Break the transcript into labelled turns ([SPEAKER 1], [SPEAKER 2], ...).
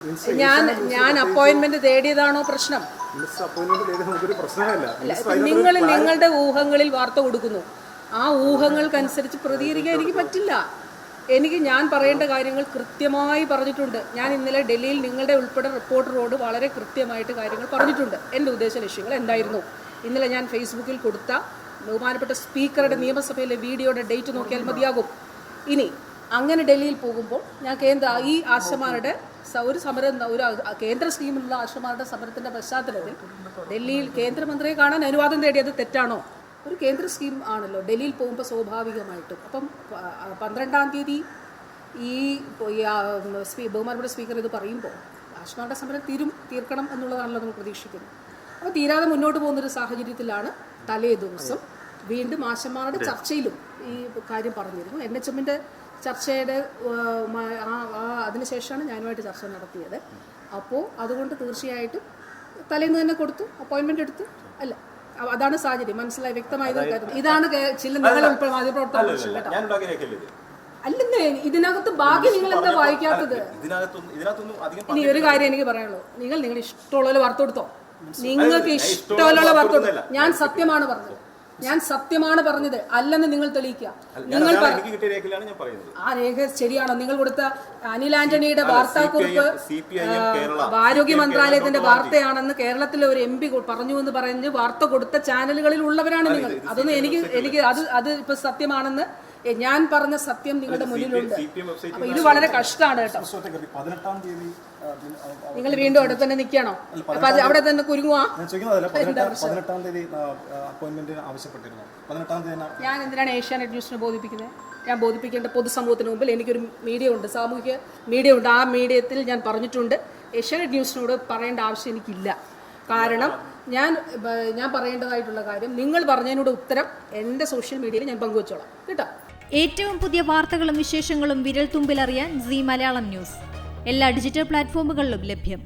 [SPEAKER 1] ഞാൻ അപ്പോയിന്റ്മെന്റ് തേടിയതാണോ പ്രശ്നം? നിങ്ങൾ നിങ്ങളുടെ ഊഹങ്ങളിൽ വാർത്ത കൊടുക്കുന്നു. ആ ഊഹങ്ങൾക്കനുസരിച്ച് പ്രതികരിക്കാൻ എനിക്ക് പറ്റില്ല. ഞാൻ പറയേണ്ട കാര്യങ്ങൾ കൃത്യമായി പറഞ്ഞിട്ടുണ്ട്. ഞാൻ ഇന്നലെ ഡൽഹിയിൽ നിങ്ങളുടെ ഉൾപ്പെടെ റിപ്പോർട്ടറോട് വളരെ കൃത്യമായിട്ട് കാര്യങ്ങൾ പറഞ്ഞിട്ടുണ്ട്. എൻ്റെ ഉദ്ദേശ ലക്ഷ്യങ്ങൾ എന്തായിരുന്നു. ഇന്നലെ ഞാൻ ഫേസ്ബുക്കിൽ കൊടുത്ത ബഹുമാനപ്പെട്ട സ്പീക്കറുടെ നിയമസഭയിലെ വീഡിയോയുടെ ഡേറ്റ് നോക്കിയാൽ മതിയാകും. ഇനി അങ്ങനെ ഡൽഹിയിൽ പോകുമ്പോൾ ഞാൻ ഈ ആശമാരുടെ ഒരു സമരം, ഒരു കേന്ദ്ര സ്കീമിലുള്ള ആശമാരുടെ സമരത്തിൻ്റെ പശ്ചാത്തലത്തിൽ ഡൽഹിയിൽ കേന്ദ്രമന്ത്രിയെ കാണാൻ അനുവാദം തേടിയത് തെറ്റാണോ? ഒരു കേന്ദ്ര സ്കീം ആണല്ലോ. ഡൽഹിയിൽ പോകുമ്പോൾ സ്വാഭാവികമായിട്ടും അപ്പം 12-ാം തീയതി ഈ ബഹുമാനപ്പെട്ട സ്പീക്കർ ഇത് പറയുമ്പോൾ ആശമാരുടെ സമരം തീർക്കണം എന്നുള്ളതാണല്ലോ നമ്മൾ പ്രതീക്ഷിക്കുന്നത്. അപ്പോൾ തീരാതെ മുന്നോട്ട് പോകുന്നൊരു സാഹചര്യത്തിലാണ് തലേ ദിവസം വീണ്ടും ആശമാരുടെ ചർച്ചയിലും ഈ കാര്യം പറഞ്ഞിരുന്നു. NHM-ൻ്റെ ചർച്ചയുടെ അതിനുശേഷമാണ് ഞാനുമായിട്ട് ചർച്ച നടത്തിയത്. അപ്പോൾ അതുകൊണ്ട് തീർച്ചയായിട്ടും തലേന്ന് തന്നെ കൊടുത്തു, അപ്പോയിൻമെൻ്റ് എടുത്തു. അല്ല, അതാണ് സാഹചര്യം. മനസ്സിലായി, വ്യക്തമായത് കാര്യം ഇതാണ്. ചില നിങ്ങൾ ഉൾപ്പെടെ മാധ്യമപ്രവർത്തകർ അല്ലെന്നേ, ഇതിനകത്ത് ബാക്കി നിങ്ങൾ എന്താ വായിക്കാത്തത്? ഇനി ഒരു കാര്യം എനിക്ക് പറയാനുള്ളൂ. നിങ്ങൾ ഇഷ്ടമുള്ള വാർത്ത കൊടുത്തോ, നിങ്ങൾക്ക് ഇഷ്ടമുള്ള വാർത്ത കൊടുത്തോ. ഞാൻ സത്യമാണ് പറഞ്ഞത് അല്ലെന്ന് നിങ്ങൾ തെളിയിക്കുക. നിങ്ങൾ ആ രേഖ ശരിയാണോ? നിങ്ങൾ കൊടുത്ത അനിൽ ആന്റണിയുടെ വാർത്താക്കുറിപ്പ് ആരോഗ്യ മന്ത്രാലയത്തിന്റെ വാർത്തയാണെന്ന് കേരളത്തിലെ ഒരു MP പറഞ്ഞു എന്ന് പറഞ്ഞ് വാർത്ത കൊടുത്ത ചാനലുകളിൽ ഉള്ളവരാണ് നിങ്ങൾ. അതൊന്നും എനിക്ക് അത് ഇപ്പൊ സത്യമാണെന്ന് ഞാൻ പറഞ്ഞ സത്യം നിങ്ങളുടെ മുന്നിലുണ്ട്. അപ്പൊ ഇത് വളരെ കഷ്ടമാണ് കേട്ടോ. നിങ്ങൾ വീണ്ടും അവിടെ തന്നെ നിൽക്കണോ? അപ്പൊ അവിടെ തന്നെ കുരുങ്ങുവാ. ഞാൻ എന്തിനാണ് ഏഷ്യാനെറ്റ് ന്യൂസിനെ ബോധിപ്പിക്കുന്നത്? ഞാൻ ബോധിപ്പിക്കേണ്ട പൊതുസമൂഹത്തിന് മുമ്പിൽ എനിക്കൊരു മീഡിയ ഉണ്ട്, സാമൂഹിക മീഡിയ ഉണ്ട്. ആ മീഡിയത്തിൽ ഞാൻ പറഞ്ഞിട്ടുണ്ട്. ഏഷ്യാനെറ്റ് ന്യൂസിനോട് പറയേണ്ട ആവശ്യം എനിക്കില്ല. കാരണം ഞാൻ പറയേണ്ടതായിട്ടുള്ള കാര്യം നിങ്ങൾ പറഞ്ഞതിനോട് ഉത്തരം എൻ്റെ സോഷ്യൽ മീഡിയയിൽ ഞാൻ പങ്കുവച്ചോളാം കേട്ടോ.
[SPEAKER 2] ഏറ്റവും പുതിയ വാർത്തകളും വിശേഷങ്ങളും വിരൽ തുമ്പിലറിയാൻ സീ മലയാളം ന്യൂസ് എല്ലാ ഡിജിറ്റൽ പ്ലാറ്റ്ഫോമുകളിലും ലഭ്യം.